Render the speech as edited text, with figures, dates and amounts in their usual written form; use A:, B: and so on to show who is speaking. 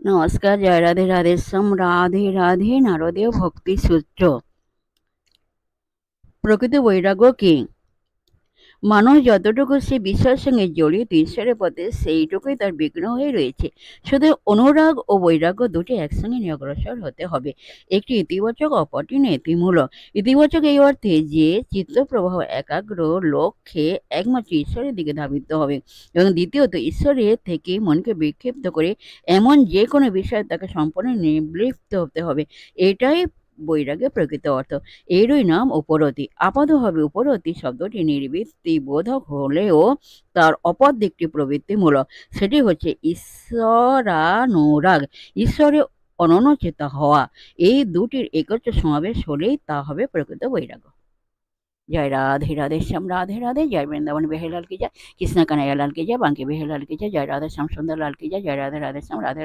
A: নমস্কার, জয় রাধে রাধেশ্যাম, রাধে রাধে। নারদীয় ভক্তি সূত্র। প্রকৃত বৈরাগ্য কি? মানুষ যতটুকু সে বিষয়ের সঙ্গে জড়িত ঈশ্বরের পথে, সেইটুকুই তার বিঘ্ন হয়ে রয়েছে। শুধু অনুরাগ ও বৈরাগ্য দুটি একসঙ্গে নিয়ে অগ্রসর হতে হবে। একটি ইতিবাচক, অপরটি নেতিমূলক। ইতিবাচক এই অর্থে যে চিত্তপ্রবাহ একাগ্র লক্ষ্যে একমাত্র ঈশ্বরের দিকে ধাবিত হবে, এবং দ্বিতীয়ত ঈশ্বরের থেকে মনকে বিক্ষিপ্ত করে এমন যে কোনো বিষয়ে তাকে সম্পূর্ণ নিবৃত্ত হতে হবে। এটাই বৈরাগ্যের প্রকৃত অর্থ। এরই নাম উপরতি। আপাতভাবে উপরতি শব্দটি নির্বৃত্তি বোধক হলেও তার অপর দিকটি প্রবৃত্তিমূলক। সেটি হচ্ছে ঈশ্বরানুরাগ, ঈশ্বরে অনন্যচেতা হওয়া। এই দুটির একত্র সমাবেশ হলেই তা হবে প্রকৃত বৈরাগ্য। জয় রাধে রাধে শ্যাম, রাধে রাধে। জয় বৃন্দাবন বিহারীলাল কি জয়, কৃষ্ণ কানাইয়া লাল কি জয়, বাঙ্কি বিহারীলাল কি জয়, জয় রাধে শ্যাম সুন্দর লাল কি জয়, জয় রাধে রাধে শ্যাম, রাধে।